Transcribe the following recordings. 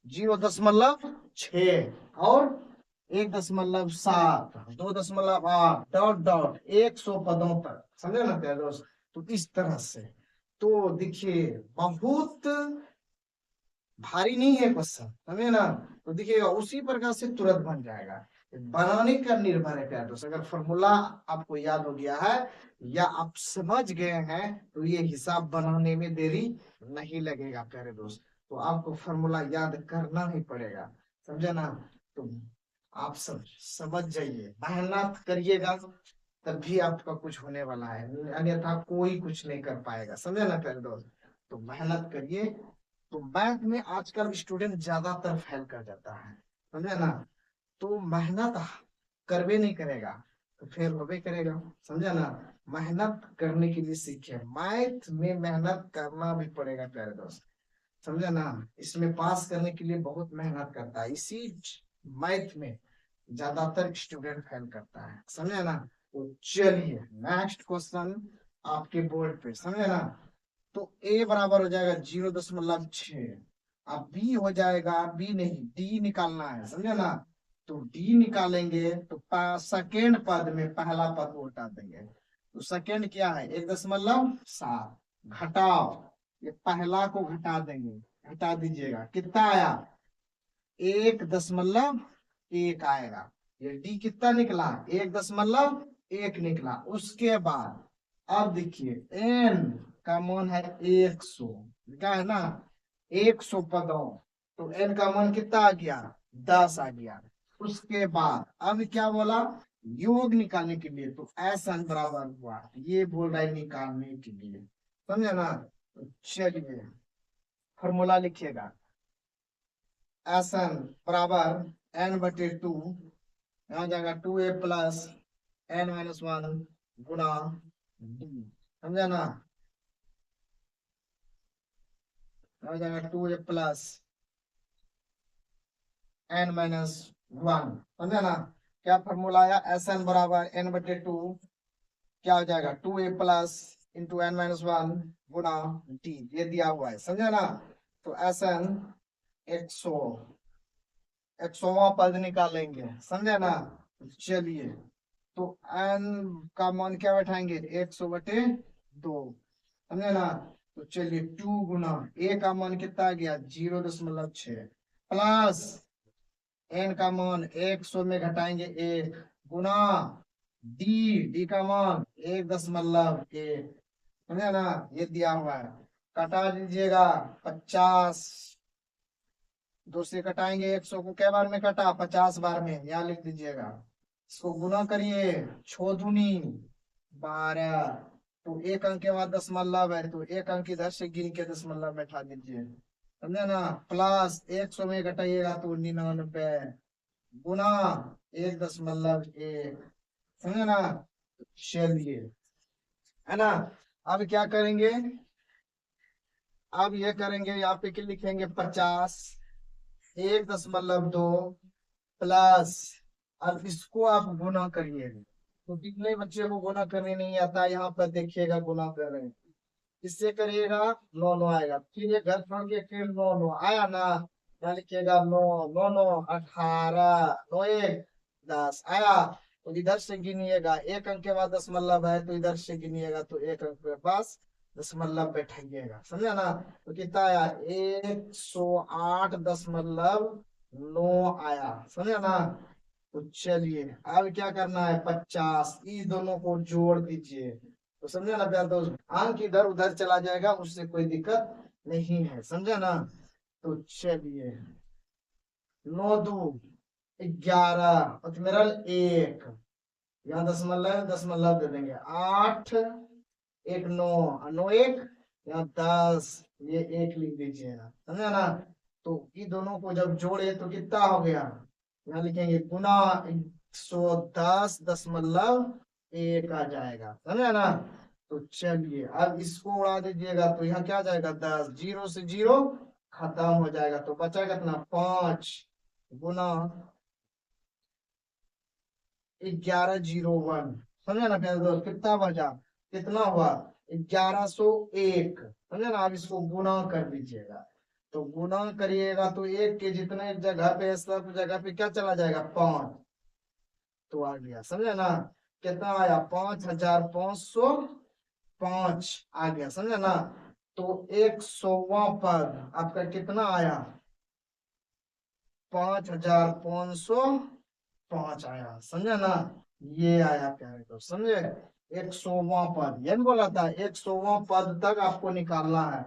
0.6 और 1.7, 2.8 dot dot 100 पदों तक। समझे ना प्यारे दोस्त। तो इस तरह से तो देखिए बहुत भारी नहीं है क्वेश्चन, समझे ना। तो देखिएगा उसी प्रकार से तुरंत बन जाएगा। बनाने का निर्भर है प्यारे दोस्त। अगर फॉर्मूला आपको याद हो गया है या आप समझ गए हैं तो ये हिसाब बनाने में देरी नहीं लगेगा प्यारे दोस्त। तो आपको फॉर्मूला याद करना ही पड़ेगा, समझे ना। तो आप सब समझ जाइए, मेहनत करिएगा तभी आपका कुछ होने वाला है, अन्यथा कोई कुछ नहीं कर पाएगा, समझे ना प्यारे दोस्त। तो मेहनत करिए। तो मैथ में आजकल स्टूडेंट ज्यादातर फेल कर जाता है, समझे ना। तो मेहनत करवे नहीं करेगा तो फेल होबे करेगा, समझे ना। मेहनत करने के लिए सीखे, मैथ में मेहनत करना भी पड़ेगा प्यारे दोस्त, समझे ना। इसमें पास करने के लिए बहुत मेहनत करता है, इसी मैथ में ज्यादातर स्टूडेंट फेल करता है, समझे ना। तो चलिए नेक्स्ट क्वेश्चन आपके बोर्ड पे, समझे ना। तो ए बराबर हो जाएगा 0.6। अब बी हो जाएगा, बी नहीं डी निकालना है, समझे ना। तो डी निकालेंगे तो सेकेंड पद में पहला पद को हटा देंगे। तो सेकेंड क्या है 1.7, घटाओ ये पहला को घटा देंगे, घटा दीजिएगा कितना आया 1.1 आएगा। ये डी कितना निकला 1.1 निकला। उसके बाद अब देखिए एन का मान है 100, क्या है ना 100 पदों। तो एन का मान कितना आ गया 10 आ गया। उसके बाद अब क्या बोला योग निकालने के लिए, तो एस एन बराबर हुआ, ये बोल रहा है निकालने के लिए, समझे ना। तो चलिए फॉर्मूला लिखिएगा, एस एन बराबर n/2, यहाँ जाएगा 2a प्लस n-1 गुना d, समझा ना। यहाँ जाएगा 2a प्लस n-1, समझा ना। क्या फॉर्मूला आया एस एन बराबर n/2, क्या हो जाएगा 2a प्लस इंटू n-1 गुना d, ये दिया हुआ है, समझा ना। तो एस एन 100वां पद निकालेंगे, समझे ना। चलिए तो n का मान क्या बैठाएंगे 100/2, समझे ना। तो चलिए 2 गुना a का मान कितना आ गया 0.6 प्लस n का मान 100 में घटाएंगे 1 गुना d का मान 1.1, समझे ना। ये दिया हुआ है, कटा दीजिएगा 50, 2 से कटाएंगे 100 को कै बार में कटा 50 बार में, यहाँ लिख दीजिएगा। इसको गुना करिए 6×2 = 12। तो एक अंक के बाद दशमलव है तो एक अंक इधर से गिन के दशमलव बैठा दीजिए, समझे ना। प्लस 100 में घटाइएगा तो 99 गुना 1.1, समझे ना। चलिए है ना। अब क्या करेंगे, अब ये करेंगे यहाँ पे क्या लिखेंगे 50 1.2 प्लस, अब इसको आप गुना करिए। तो कितने बच्चे को गुना करने नहीं आता, यहाँ पर देखिएगा गुना कर रहे हैं, इससे करिएगा 9 9 आएगा, फिर ये घर छोड़ के फिर 9 9 आया ना, यहाँ लिखिएगा 9 9 9 18 9 1 10 आया। तो इधर से गिनिएगा एक अंक के बाद दशमलव है तो इधर से गिनिएगा तो एक अंक के पास दशमलव बैठाइएगा, समझा ना। तो कितना आया 108.9 आया, समझा ना। तो चलिए अब क्या करना है 50 इस दोनों को जोड़ दीजिए। तो समझा ना प्यार दोस्त, अंक इधर उधर चला जाएगा उससे कोई दिक्कत नहीं है, समझा ना। तो चलिए 9 2 11 और मेरा 1, यहाँ दशमलव दशमलव दे देंगे 8 1 9 9 1 यहाँ 10, ये 1 लिख दीजिएगा, समझा ना। तो ये दोनों को जब जोड़े तो कितना हो गया, यहाँ लिखेंगे गुना 110.1 आ जाएगा, समझा ना। तो चलिए अब इसको उड़ा दीजिएगा तो यहाँ क्या आ जाएगा 10, 0 से 0 खत्म हो जाएगा तो बचा कितना 5 गुना 1101, समझा ना प्यारे दोस्त। कितना बचा, कितना हुआ 1101, समझा ना। अब इसको गुना कर दीजिएगा तो गुणा करिएगा तो एक के जितने जगह पे है, सब जगह पे क्या चला जाएगा, 5। तो आ गया, समझे ना, कितना आया, 5505 आ गया, समझे ना। तो 100वां पद आपका कितना आया, 5505 आया, समझे ना। ये आया प्यारे दोस्त, समझे। 100वां पद, ये नहीं बोला था 100वां पद तक आपको निकालना है।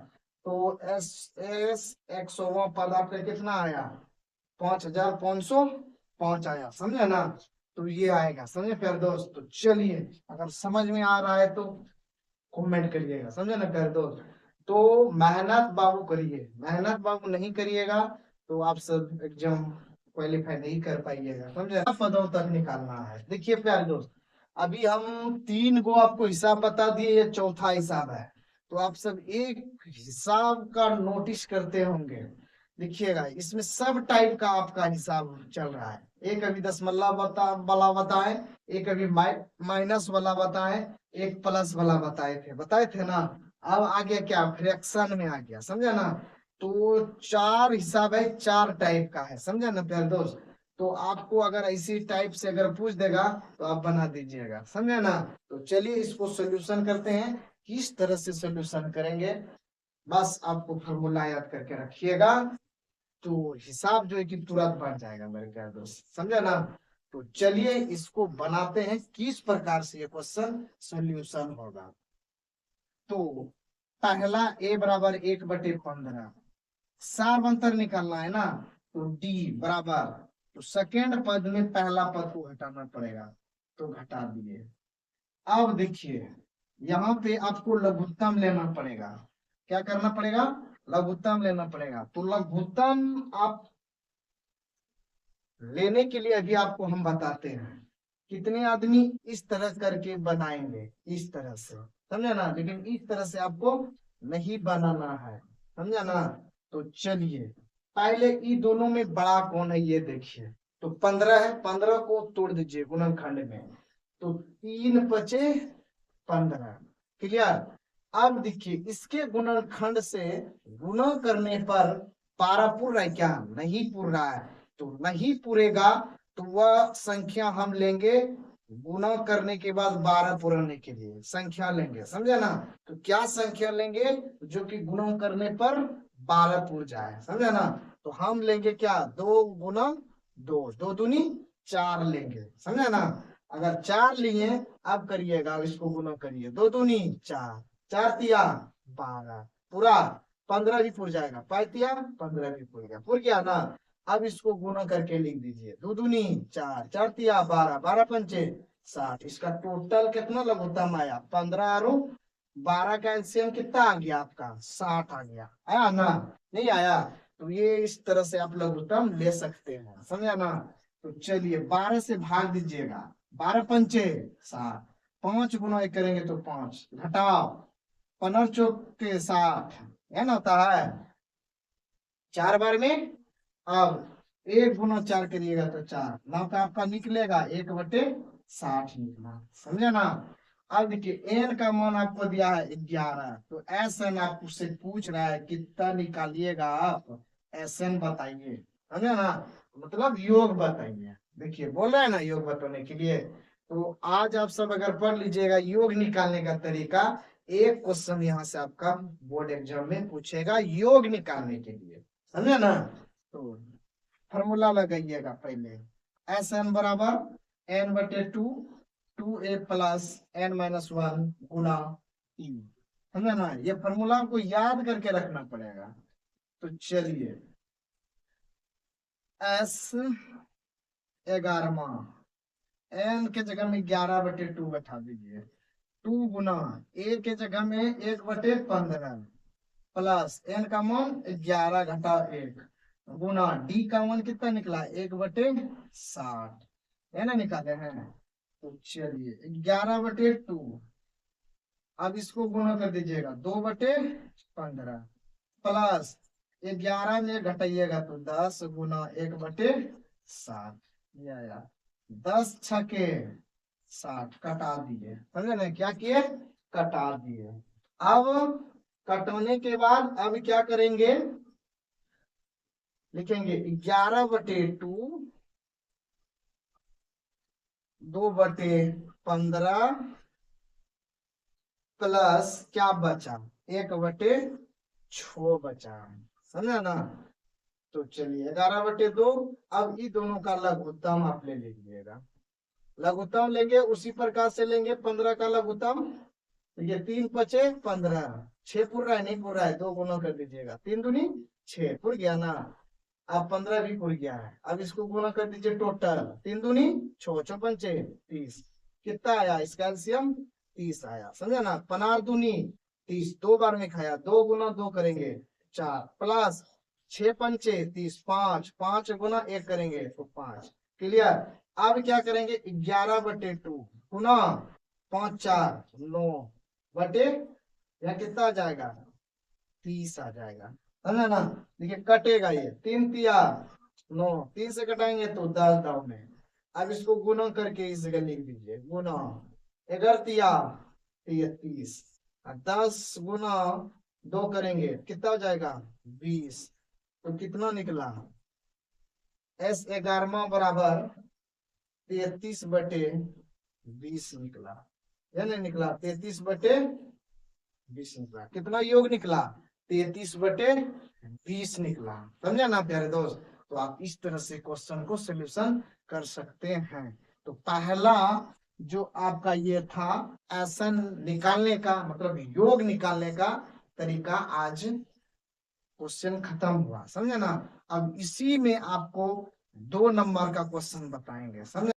तो एस एस 100वां पद आपका कितना आया, 5505 आया, समझे ना। तो ये आएगा, समझे प्यारे दोस्त। तो चलिए, अगर समझ में आ रहा है तो कमेंट करिएगा, समझे ना प्यारे दोस्त। तो मेहनत बाबू करिए, मेहनत बाबू नहीं करिएगा तो आप सब एग्जाम क्वालिफाई नहीं कर पाइएगा, समझे। पदों तक निकालना है। देखिए प्यारे दोस्त, अभी हम 3 गो आपको हिसाब बता दिए, ये चौथा हिसाब है। तो आप सब एक हिसाब का नोटिस करते होंगे, देखिएगा इसमें सब टाइप का आपका हिसाब चल रहा है। एक अभी दशमलव वाला बताए, एक अभी माइनस वाला बताए, एक प्लस वाला बताए थे ना। अब आ गया क्या, फ्रैक्शन में आ गया, समझे ना। तो 4 हिसाब है, 4 टाइप का है, समझे ना प्यारे दोस्त। तो आपको अगर इसी टाइप से अगर पूछ देगा तो आप बना दीजिएगा, समझे ना। तो चलिए इसको सोल्यूशन करते हैं, किस तरह से सोल्यूशन करेंगे, बस आपको फॉर्मूला याद करके रखिएगा। तो हिसाब जो है कि तुरंत बन जाएगा मेरे प्यारे दोस्त, समझे ना। तो चलिए इसको बनाते हैं, किस प्रकार से ये क्वेश्चन सोल्यूशन होगा। तो पहला a बराबर 1/15, सार अंतर निकालना है ना। तो d बराबर, तो सेकेंड पद में पहला पद को घटाना पड़ेगा, तो घटा दिए। अब देखिए यहाँ पे आपको लघुत्तम लेना पड़ेगा, क्या करना पड़ेगा, लघुत्तम लेना पड़ेगा। तो लघुत्तम आप लेने के लिए अभी आपको हम बताते हैं, कितने आदमी इस तरह करके बनाएंगे, इस तरह से, समझे ना। लेकिन इस तरह से आपको नहीं बनाना है, समझा ना। तो चलिए पहले इन दोनों में बड़ा कौन है ये देखिए। तो 15 है, 15 को तोड़ दीजिए गुणनखंड में, तो 3 × 5 = 15, क्लियर। अब देखिए इसके गुणनखंड से गुणा करने पर 12 पूर्ण रहा है क्या, नहीं पूर्ण रहा है। तो नहीं पूरेगा तो वह संख्या हम लेंगे गुणा करने के बाद 12 पूरने के लिए संख्या लेंगे, समझे ना। तो क्या संख्या लेंगे, जो कि गुणा करने पर 12 पूर जाए, समझे ना। तो हम लेंगे क्या, 2 × 2, 2 दूनी 4 लेंगे, समझे ना। अगर 4 लिए, अब करिएगा, अब इसको गुणा करिए, 2 दूनी 4, 4 तिया 12, पूरा 15 भी पूर जाएगा, 5 तिया 15 भी पूर गया, पूर गया ना। अब इसको गुणा करके लिख दीजिए, 2 दूनी 4, 4 तिया 12, 12 पंचे 60। इसका टोटल कितना लघुत्तम आया, 15 और 12 का एलसीएम कितना आ गया आपका, 60 आ गया, आया ना, नहीं आया। तो ये इस तरह से आप लघुत्तम ले सकते हैं, समझा ना। तो चलिए 12 से भाग दीजिएगा, 12 पंचे 60, 5 गुना 1 करेंगे तो 5, घटाओ 15 चौक के 60, है ना, होता है 4 बार में। अब 1 × 4 करिएगा तो 4, 9 का आपका निकलेगा 1/60 निकला, समझे ना। अब देखिए एन का मान आपको दिया है 11, तो एस एन आपसे पूछ रहा है कितना निकालिएगा आप, एस एन बताइए, समझे ना, मतलब योग बताइए। देखिए बोल रहे हैं ना योग बताने के लिए। तो आज आप सब अगर पढ़ लीजिएगा योग निकालने का तरीका, एक क्वेश्चन यहाँ से आपका बोर्ड एग्जाम में पूछेगा योग निकालने के लिए, समझे ना। तो फॉर्मूला लगाइएगा पहले, एस एन बराबर n/2, 2a + n-1 गुणा e, समझे ना। ये फॉर्मूला को याद करके रखना पड़ेगा। तो चलिए s 11वां, n के जगह में 11/2 बैठा दीजिए, 2 गुना a के जगह में 1/15 प्लस n का मान 11 घटा 1 गुना d का मान कितना निकला, 1/60, है ना, निकाले हैं। तो चलिए 11/2, अब इसको गुना कर दीजिएगा, 2/15 प्लस 11 में घटाइएगा तो 10 गुना 1/60, ये आया 10 छके 60, कटा दिए, समझे ना, क्या किए, कटा दिए। अब कटने के बाद अब क्या करेंगे, लिखेंगे 11/2, 2/15 प्लस क्या बचा, 1/6 बचा। समझा ना। तो चलिए 11/2, अब इन दोनों का लघुत्तम आप ले लीजिएगा। लघुत्तम लेंगे उसी प्रकार से लेंगे 15 का लघुत्तम। ये 3×5 = 15, 6 पूर रहा है, नहीं पूर रहा है, 2 गुना कर दीजिएगा, 3×2 = 6 पूर गया ना। अब 15 भी पूर गया है, अब इसको गुना कर दीजिए टोटल, 3×2 = 6, 6×5 = 30। कितना आया इसका एलसीएम, 30 आया। समझा ना। 15×2 = 30, 2 बार में खाया, 2×2 करेंगे 4, प्लस 6×5 = 30, 5, 5×1 करेंगे तो 5। क्लियर। अब क्या करेंगे, 11/2 गुना 5×4 = 9 या कितना आ जाएगा, 30 आ जाएगा। समझा ना। देखिए कटेगा, ये 3×3 = 9, 3 से कटाएंगे तो 10 दाव में। अब इसको गुना करके इस जगह लिख दीजिए, गुना 11×3 = 30, और 10×2 करेंगे कितना हो जाएगा, 20। तो कितना निकला, S11 बराबर 33/20 निकला। या नहीं निकला, 33/20 निकला। कितना योग निकला, 33/20 निकला। समझा ना प्यारे दोस्त। तो आप इस तरह से क्वेश्चन को सोल्यूशन कर सकते हैं। तो पहला जो आपका ये था एसन निकालने का, मतलब योग निकालने का तरीका, आज क्वेश्चन खत्म हुआ। समझे ना। अब इसी में आपको 2 नंबर का क्वेश्चन बताएंगे। समझे।